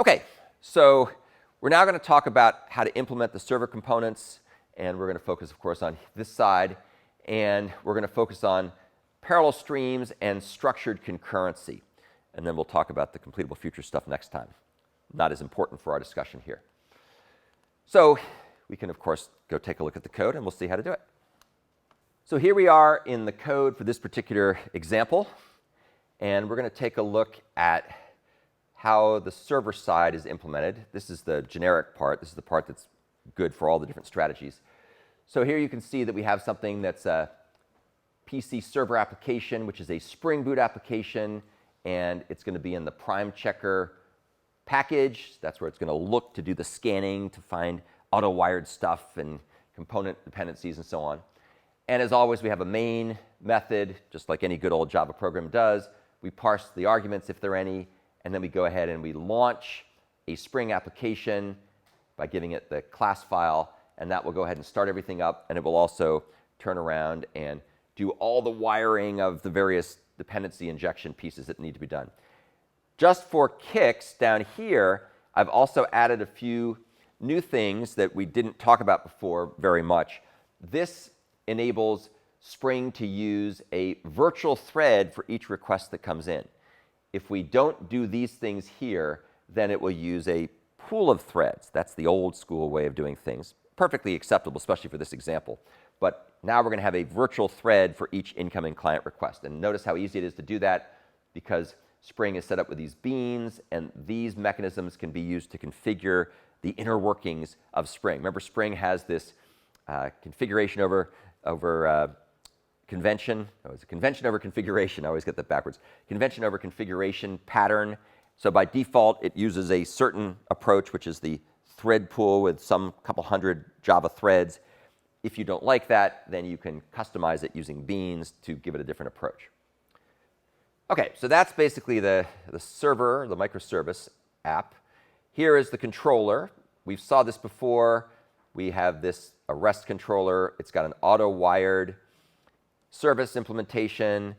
Okay, so we're now going to talk about how to implement the server components, and we're going to focus, of course, on this side, and we're going to focus on parallel streams and structured concurrency. And then we'll talk about the completable future stuff next time. Not as important for our discussion here. So we can, of course, go take a look at the code, and we'll see how to do it. So here we are in the code for this particular example, and we're going to take a look at how the server side is implemented. This is the generic part. This is the part that's good for all the different strategies. So here you can see that we have something that's a PC server application, which is a SpringBoot application, and it's going to be in the PrimeCheck package. That's where it's going to look to do the scanning to find auto-wired stuff and component dependencies and so on. And as always, we have a main method, just like any good old Java program does. We parse the arguments if there are any, and then we go ahead and we launch a Spring application by giving it the class file, and that will go ahead and start everything up, and it will also turn around and do all the wiring of the various dependency injection pieces that need to be done. Just for kicks, down here, I've also added a few new things that we didn't talk about before very much. This enables Spring to use a virtual thread for each request that comes in. If we don't do these things here, then it will use a pool of threads. That's the old school way of doing things. Perfectly acceptable, especially for this example. But now we're going to have a virtual thread for each incoming client request. And notice how easy it is to do that, because Spring is set up with these beans, and these mechanisms can be used to configure the inner workings of Spring. Remember, Spring has this configuration over convention. Oh, it's a convention over configuration. I always get that backwards. Convention over configuration pattern. So by default, it uses a certain approach, which is the thread pool with some couple hundred Java threads. If you don't like that, then you can customize it using beans to give it a different approach. Okay, so that's basically the server, the microservice app. Here is the controller. We saw this before. We have this REST controller. It's got an auto-wired service implementation.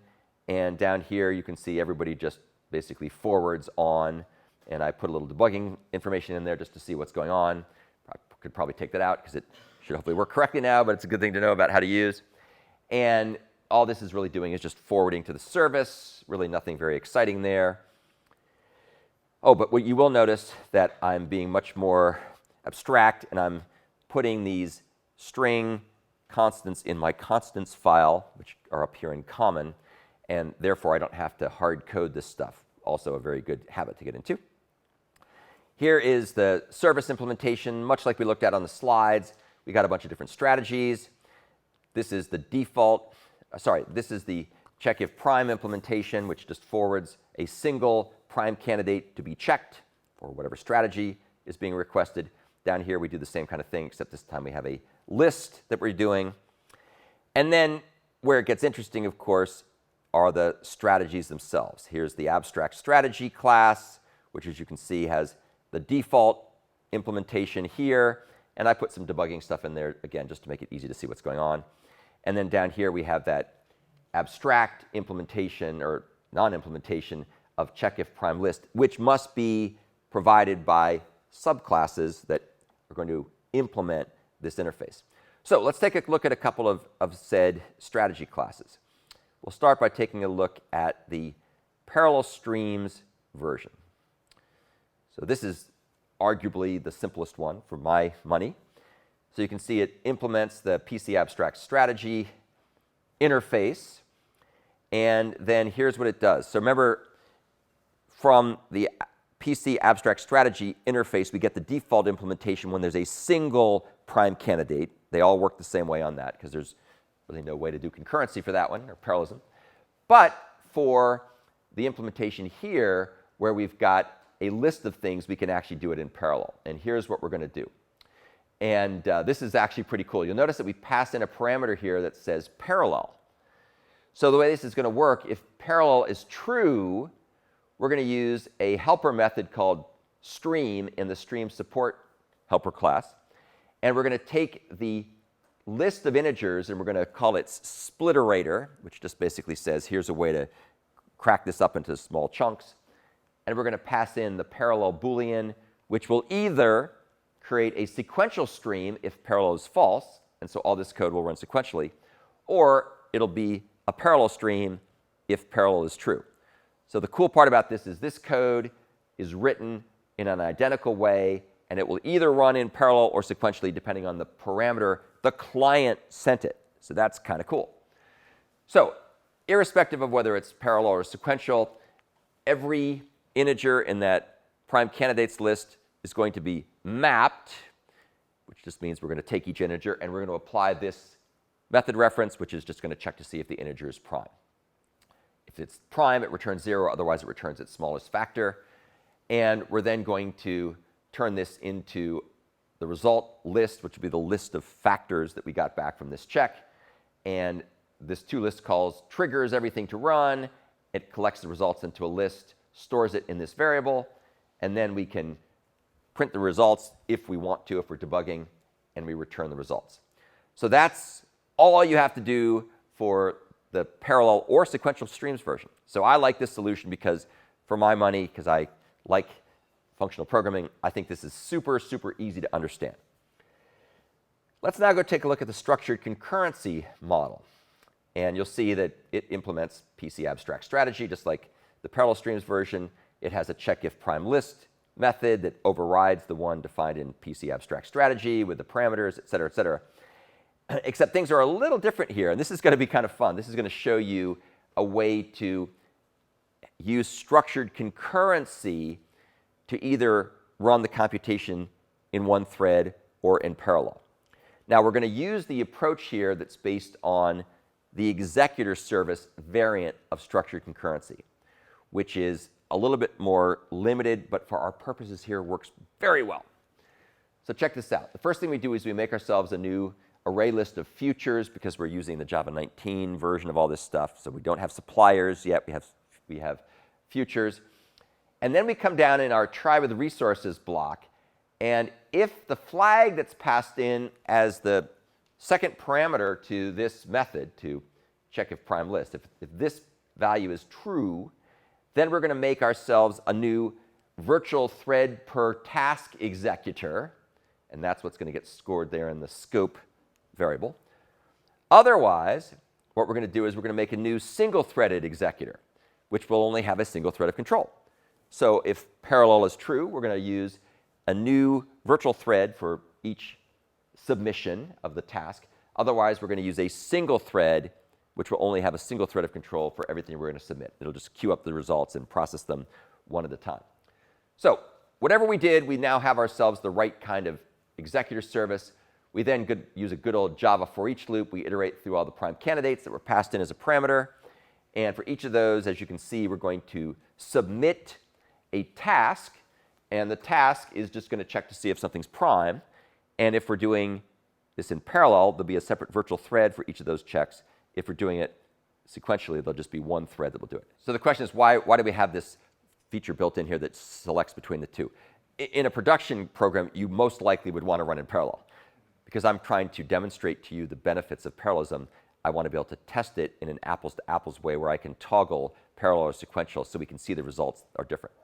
And down here, you can see everybody just basically forwards on. And I put a little debugging information in there just to see what's going on. I could probably take that out because it should hopefully work correctly now, but it's a good thing to know about how to use. And all this is really doing is just forwarding to the service. Really nothing very exciting there. Oh, but what you will notice that I'm being much more abstract, and I'm putting these string constants in my constants file, which are up here in common, and therefore I don't have to hard code this stuff. Also a very good habit to get into. Here is the service implementation, much like we looked at on the slides. We got a bunch of different strategies. This is the default, this is the check if prime implementation, which just forwards a single prime candidate to be checked for whatever strategy is being requested. Down here, we do the same kind of thing, except this time we have a list that we're doing. And then where it gets interesting, of course, are the strategies themselves. Here's the abstract strategy class, which, as you can see, has the default implementation here. And I put some debugging stuff in there, again, just to make it easy to see what's going on. And then down here, we have that abstract implementation or non-implementation of check if prime list, which must be provided by subclasses that are going to implement this interface. So let's take a look at a couple of said strategy classes. We'll start by taking a look at the parallel streams version. So this is arguably the simplest one for my money. So you can see it implements the PC abstract strategy interface. And then here's what it does. So remember, from the PC abstract strategy interface, we get the default implementation when there's a single prime candidate. They all work the same way on that because there's really no way to do concurrency for that one, or parallelism. But for the implementation here, where we've got a list of things, we can actually do it in parallel. And here's what we're going to do. And this is actually pretty cool. You'll notice that we pass in a parameter here that says parallel. So the way this is going to work, if parallel is true, we're going to use a helper method called stream in the stream support helper class. And we're going to take the list of integers, and we're going to call it splitterator, which just basically says, here's a way to crack this up into small chunks. and we're going to pass in the parallel Boolean, which will either create a sequential stream if parallel is false, and so all this code will run sequentially, or it'll be a parallel stream if parallel is true. So the cool part about this code is written in an identical way, and it will either run in parallel or sequentially depending on the parameter the client sent it. So that's kind of cool. So irrespective of whether it's parallel or sequential, every integer in that prime candidates list is going to be mapped, which just means we're going to take each integer and we're going to apply this method reference, which is just going to check to see if the integer is prime. If it's prime, it returns 0, otherwise it returns its smallest factor. And we're then going to turn this into the result list, which would be the list of factors that we got back from this check. And this toList calls triggers everything to run. It collects the results into a list, stores it in this variable, and then we can print the results if we want to, if we're debugging, and we return the results. So that's all you have to do for the parallel or sequential streams version. So I like this solution because, for my money, because I like functional programming, I think this is super, super easy to understand. Let's now go take a look at the structured concurrency model. And you'll see that it implements PC abstract strategy, just like the parallel streams version. It has a check if prime list method that overrides the one defined in PC abstract strategy with the parameters, et cetera, et cetera. Except things are a little different here, and this is going to be kind of fun. This is going to show you a way to use structured concurrency to either run the computation in one thread or in parallel. Now, we're going to use the approach here that's based on the executor service variant of structured concurrency, which is a little bit more limited, but for our purposes here works very well. So check this out. The first thing we do is we make ourselves a new array list of futures because we're using the Java 19 version of all this stuff. So we don't have suppliers yet. We have futures. And then we come down in our try with resources block. And if the flag that's passed in as the second parameter to this method, to check if prime list, if this value is true, then we're going to make ourselves a new virtual thread per task executor. And that's what's going to get scored there in the scope variable. Otherwise, what we're going to do is we're going to make a new single-threaded executor, which will only have a single thread of control. So if parallel is true, we're going to use a new virtual thread for each submission of the task. Otherwise, we're going to use a single thread, which will only have a single thread of control for everything we're going to submit. It'll just queue up the results and process them one at a time. So whatever we did, we now have ourselves the right kind of executor service. We then use a good old Java for each loop. We iterate through all the prime candidates that were passed in as a parameter. And for each of those, as you can see, we're going to submit a task. And the task is just going to check to see if something's prime. And if we're doing this in parallel, there'll be a separate virtual thread for each of those checks. If we're doing it sequentially, there'll just be one thread that will do it. So the question is, why do we have this feature built in here that selects between the two? In a production program, you most likely would want to run in parallel. Because I'm trying to demonstrate to you the benefits of parallelism, I want to be able to test it in an apples-to-apples way where I can toggle parallel or sequential so we can see the results are different.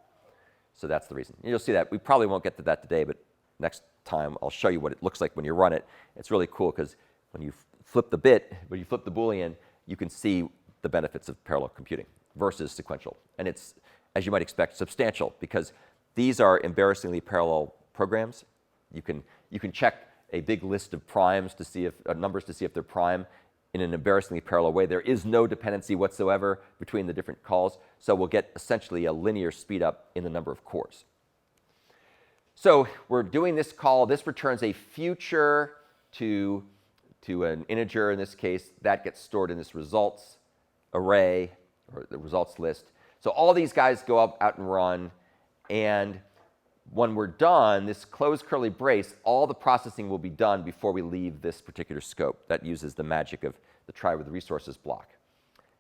So that's the reason. You'll see that. We probably won't get to that today, but next time I'll show you what it looks like when you run it. It's really cool because when you flip the Boolean, you can see the benefits of parallel computing versus sequential. And it's, as you might expect, substantial because these are embarrassingly parallel programs. You can check a big list of primes to see if numbers to see if they're prime in an embarrassingly parallel way. There is no dependency whatsoever between the different calls, so we'll get essentially a linear speed up in the number of cores. So we're doing this call. This returns a future to an integer in this case. That gets stored in this results array or the results list. So all these guys go out and run, and when we're done, this closed curly brace, all the processing will be done before we leave this particular scope. That uses the magic of the try with resources block.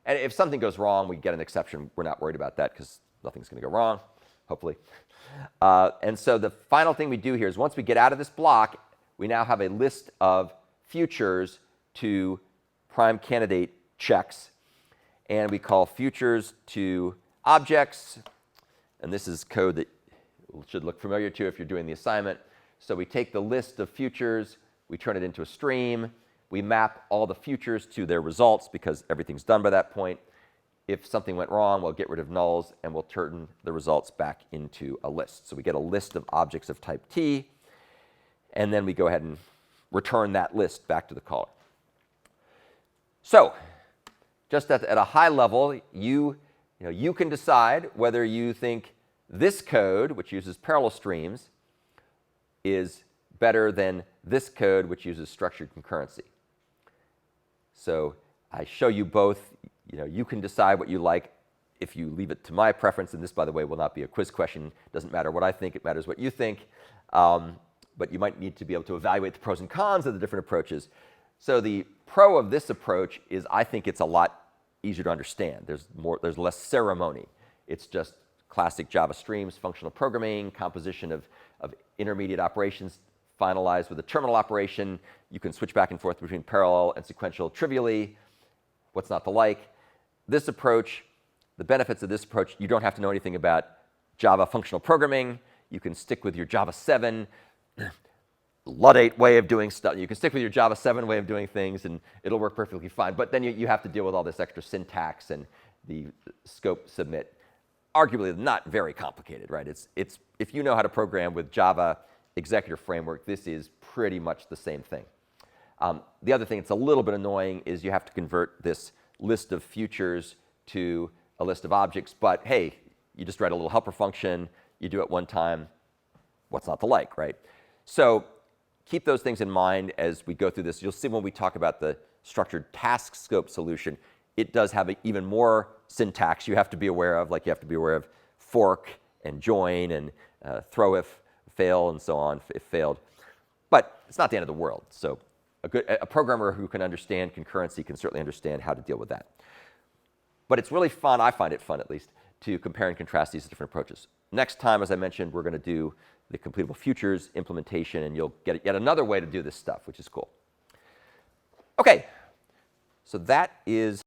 And if something goes wrong, we get an exception. We're not worried about that because nothing's going to go wrong, hopefully. And so the final thing we do here is once we get out of this block, we now have a list of futures to prime candidate checks. And we call futures to objects. and this is code that should look familiar to you if you're doing the assignment. So we take the list of futures, we turn it into a stream, we map all the futures to their results because everything's done by that point. If something went wrong, we'll get rid of nulls and we'll turn the results back into a list. So we get a list of objects of type T, and then we go ahead and return that list back to the caller. So just at a high level, you can decide whether you think this code, which uses parallel streams, is better than this code, which uses structured concurrency. So I show you both. You can decide what you like. If you leave it to my preference, and this, by the way, will not be a quiz question. It doesn't matter what I think. It matters what you think. But you might need to be able to evaluate the pros and cons of the different approaches. So the pro of this approach is I think it's a lot easier to understand. There's less ceremony. It's just classic Java streams, functional programming, composition of intermediate operations finalized with a terminal operation. You can switch back and forth between parallel and sequential trivially. What's not to like? This approach, the benefits of this approach, you don't have to know anything about Java functional programming. You can stick with your Java 7 Luddite way of doing stuff. You can stick with your Java 7 way of doing things, and it'll work perfectly fine. But then you have to deal with all this extra syntax and the scope submit. Arguably not very complicated, right? It's if you know how to program with Java executive framework, this is pretty much the same thing. The other thing that's a little bit annoying is you have to convert this list of futures to a list of objects. But hey, you just write a little helper function. You do it one time. What's not to like, right? So keep those things in mind as we go through this. You'll see when we talk about the structured task scope solution, it does have even more syntax you have to be aware of, like you have to be aware of fork and join and throw if fail and so on if failed. But it's not the end of the world. So a programmer who can understand concurrency can certainly understand how to deal with that. But it's really fun, I find it fun at least, to compare and contrast these different approaches. Next time, as I mentioned, we're going to do the completable futures implementation, and you'll get yet another way to do this stuff, which is cool. OK, so that is